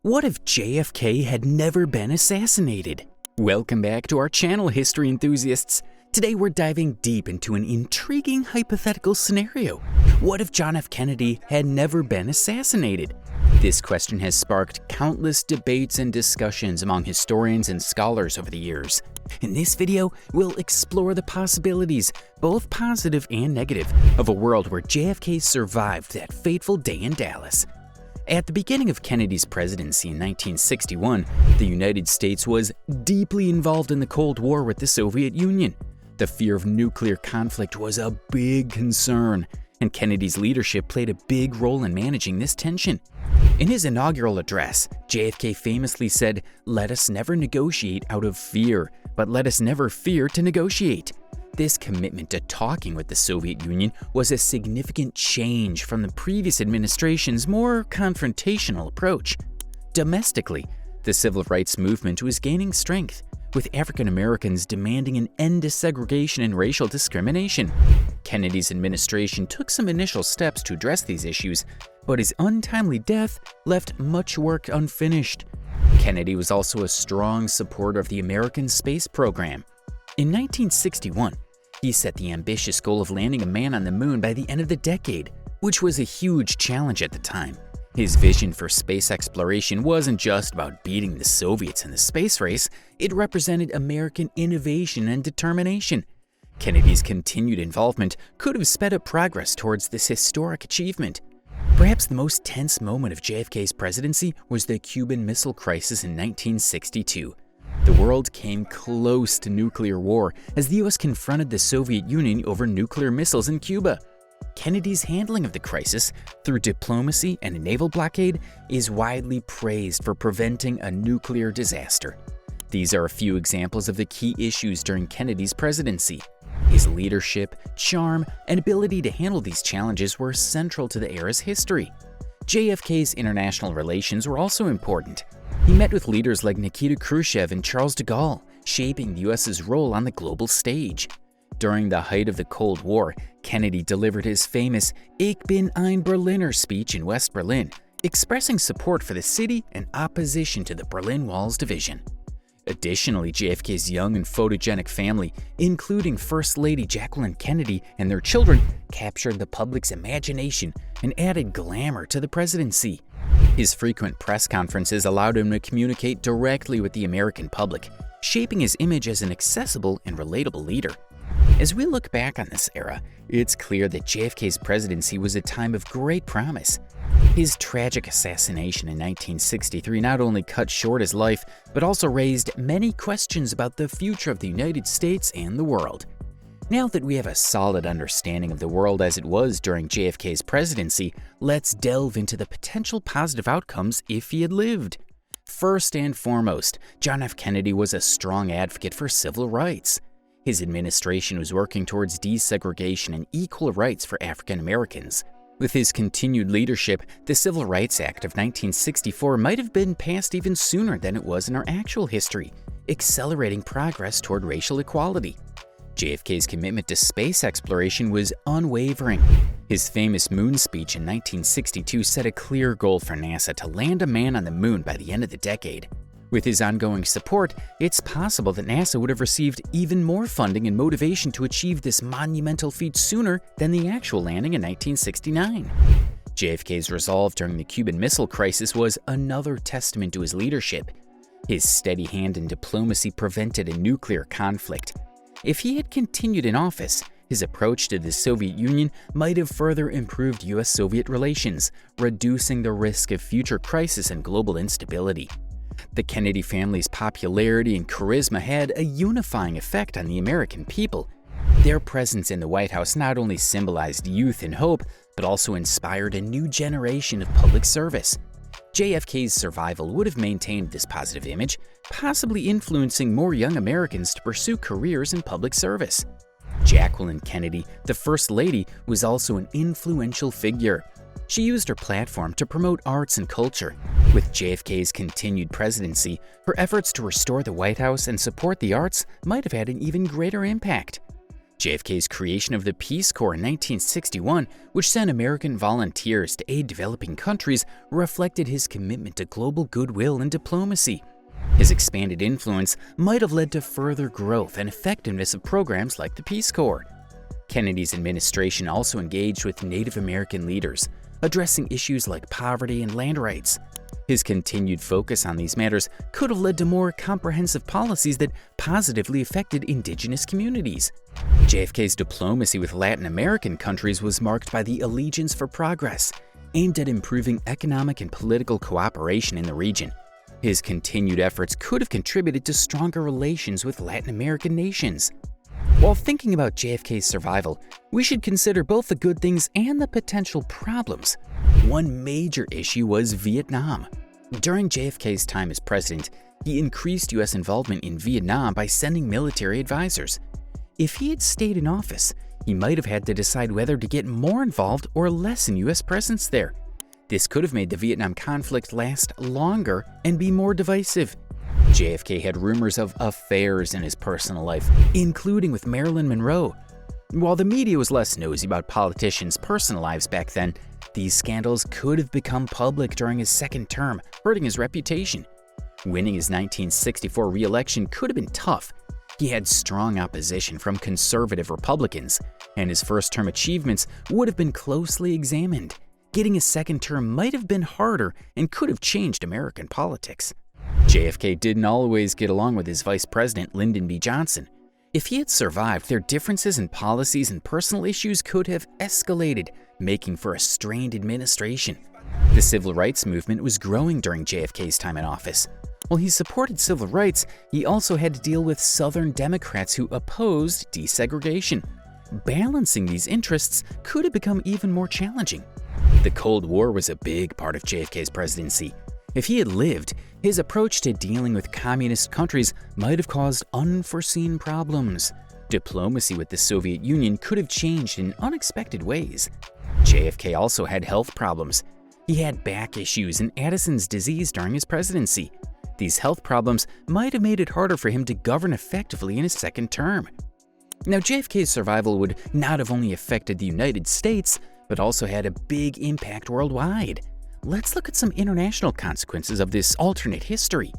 What if JFK had never been assassinated? Welcome back to our channel, history enthusiasts. Today we're diving deep into an intriguing hypothetical scenario. What if John F. Kennedy had never been assassinated? This question has sparked countless debates and discussions among historians and scholars over the years. In this video, we'll explore the possibilities, both positive and negative, of a world where JFK survived that fateful day in Dallas. At the beginning of Kennedy's presidency in 1961, the United States was deeply involved in the Cold War with the Soviet Union. The fear of nuclear conflict was a big concern, and Kennedy's leadership played a big role in managing this tension. In his inaugural address, JFK famously said, "Let us never negotiate out of fear, but let us never fear to negotiate." This commitment to talking with the Soviet Union was a significant change from the previous administration's more confrontational approach. Domestically, the civil rights movement was gaining strength, with African Americans demanding an end to segregation and racial discrimination. Kennedy's administration took some initial steps to address these issues, but his untimely death left much work unfinished. Kennedy was also a strong supporter of the American space program. In 1961, he set the ambitious goal of landing a man on the moon by the end of the decade, which was a huge challenge at the time. His vision for space exploration wasn't just about beating the Soviets in the space race, it represented American innovation and determination. Kennedy's continued involvement could have sped up progress towards this historic achievement. Perhaps the most tense moment of JFK's presidency was the Cuban Missile Crisis in 1962. The world came close to nuclear war as the US confronted the Soviet Union over nuclear missiles in Cuba. Kennedy's handling of the crisis, through diplomacy and a naval blockade, is widely praised for preventing a nuclear disaster. These are a few examples of the key issues during Kennedy's presidency. His leadership, charm, and ability to handle these challenges were central to the era's history. JFK's international relations were also important. He met with leaders like Nikita Khrushchev and Charles de Gaulle, shaping the US's role on the global stage. During the height of the Cold War, Kennedy delivered his famous "Ich bin ein Berliner" speech in West Berlin, expressing support for the city and opposition to the Berlin Wall's division. Additionally, JFK's young and photogenic family, including First Lady Jacqueline Kennedy and their children, captured the public's imagination and added glamour to the presidency. His frequent press conferences allowed him to communicate directly with the American public, shaping his image as an accessible and relatable leader. As we look back on this era, it's clear that JFK's presidency was a time of great promise. His tragic assassination in 1963 not only cut short his life, but also raised many questions about the future of the United States and the world. Now that we have a solid understanding of the world as it was during JFK's presidency, let's delve into the potential positive outcomes if he had lived. First and foremost, John F. Kennedy was a strong advocate for civil rights. His administration was working towards desegregation and equal rights for African Americans. With his continued leadership, the Civil Rights Act of 1964 might have been passed even sooner than it was in our actual history, accelerating progress toward racial equality. JFK's commitment to space exploration was unwavering. His famous moon speech in 1962 set a clear goal for NASA to land a man on the moon by the end of the decade. With his ongoing support, it's possible that NASA would have received even more funding and motivation to achieve this monumental feat sooner than the actual landing in 1969. JFK's resolve during the Cuban Missile Crisis was another testament to his leadership. His steady hand in diplomacy prevented a nuclear conflict. If he had continued in office, his approach to the Soviet Union might have further improved US-Soviet relations, reducing the risk of future crisis and global instability. The Kennedy family's popularity and charisma had a unifying effect on the American people. Their presence in the White House not only symbolized youth and hope, but also inspired a new generation of public service. JFK's survival would have maintained this positive image, possibly influencing more young Americans to pursue careers in public service. Jacqueline Kennedy, the First Lady, was also an influential figure. She used her platform to promote arts and culture. With JFK's continued presidency, her efforts to restore the White House and support the arts might have had an even greater impact. JFK's creation of the Peace Corps in 1961, which sent American volunteers to aid developing countries, reflected his commitment to global goodwill and diplomacy. His expanded influence might have led to further growth and effectiveness of programs like the Peace Corps. Kennedy's administration also engaged with Native American leaders, addressing issues like poverty and land rights. His continued focus on these matters could have led to more comprehensive policies that positively affected indigenous communities. JFK's diplomacy with Latin American countries was marked by the Allegiance for Progress, aimed at improving economic and political cooperation in the region. His continued efforts could have contributed to stronger relations with Latin American nations. While thinking about JFK's survival, we should consider both the good things and the potential problems. One major issue was Vietnam. During JFK's time as president, he increased U.S. involvement in Vietnam by sending military advisors. If he had stayed in office, he might have had to decide whether to get more involved or lessen U.S. presence there. This could have made the Vietnam conflict last longer and be more divisive. JFK had rumors of affairs in his personal life, including with Marilyn Monroe. While the media was less nosy about politicians' personal lives back then, these scandals could have become public during his second term, hurting his reputation. Winning his 1964 re-election could have been tough. He had strong opposition from conservative Republicans, and his first-term achievements would have been closely examined. Getting a second term might have been harder and could have changed American politics. JFK didn't always get along with his vice president, Lyndon B. Johnson. If he had survived, their differences in policies and personal issues could have escalated, making for a strained administration. The civil rights movement was growing during JFK's time in office. While he supported civil rights, he also had to deal with Southern Democrats who opposed desegregation. Balancing these interests could have become even more challenging. The Cold War was a big part of JFK's presidency. If he had lived, his approach to dealing with communist countries might have caused unforeseen problems. Diplomacy with the Soviet Union could have changed in unexpected ways. JFK also had health problems. He had back issues and Addison's disease during his presidency. These health problems might have made it harder for him to govern effectively in his second term. Now, JFK's survival would not have only affected the United States, but also had a big impact worldwide. Let's look at some international consequences of this alternate history.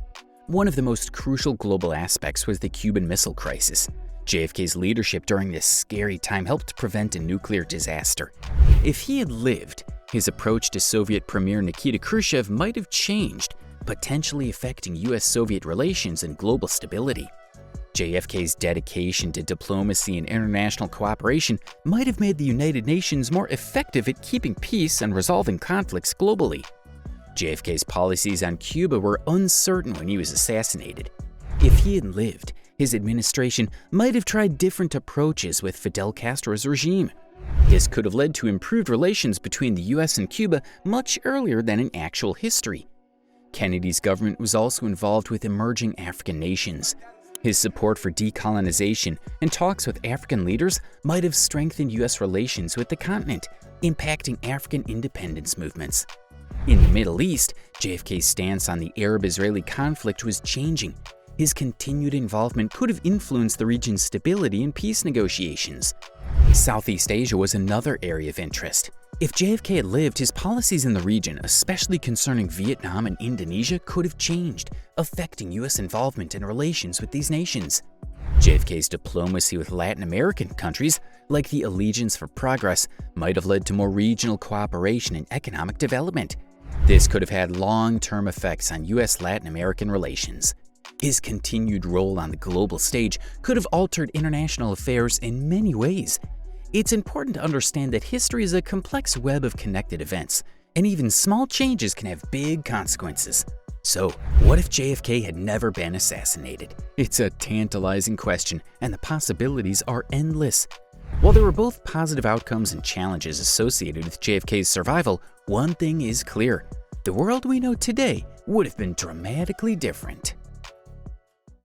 One of the most crucial global aspects was the Cuban Missile Crisis. JFK's leadership during this scary time helped prevent a nuclear disaster. If he had lived, his approach to Soviet Premier Nikita Khrushchev might have changed, potentially affecting U.S.-Soviet relations and global stability. JFK's dedication to diplomacy and international cooperation might have made the United Nations more effective at keeping peace and resolving conflicts globally. JFK's policies on Cuba were uncertain when he was assassinated. If he had lived, his administration might have tried different approaches with Fidel Castro's regime. This could have led to improved relations between the US and Cuba much earlier than in actual history. Kennedy's government was also involved with emerging African nations. His support for decolonization and talks with African leaders might have strengthened U.S. relations with the continent, impacting African independence movements. In the Middle East, JFK's stance on the Arab-Israeli conflict was changing. His continued involvement could have influenced the region's stability and peace negotiations. Southeast Asia was another area of interest. If JFK had lived, his policies in the region, especially concerning Vietnam and Indonesia, could have changed, affecting U.S. involvement in relations with these nations. JFK's diplomacy with Latin American countries, like the Allegiance for Progress, might have led to more regional cooperation and economic development. This could have had long-term effects on U.S.-Latin American relations. His continued role on the global stage could have altered international affairs in many ways. It's important to understand that history is a complex web of connected events, and even small changes can have big consequences. So, what if JFK had never been assassinated? It's a tantalizing question, and the possibilities are endless. While there were both positive outcomes and challenges associated with JFK's survival, one thing is clear: the world we know today would have been dramatically different.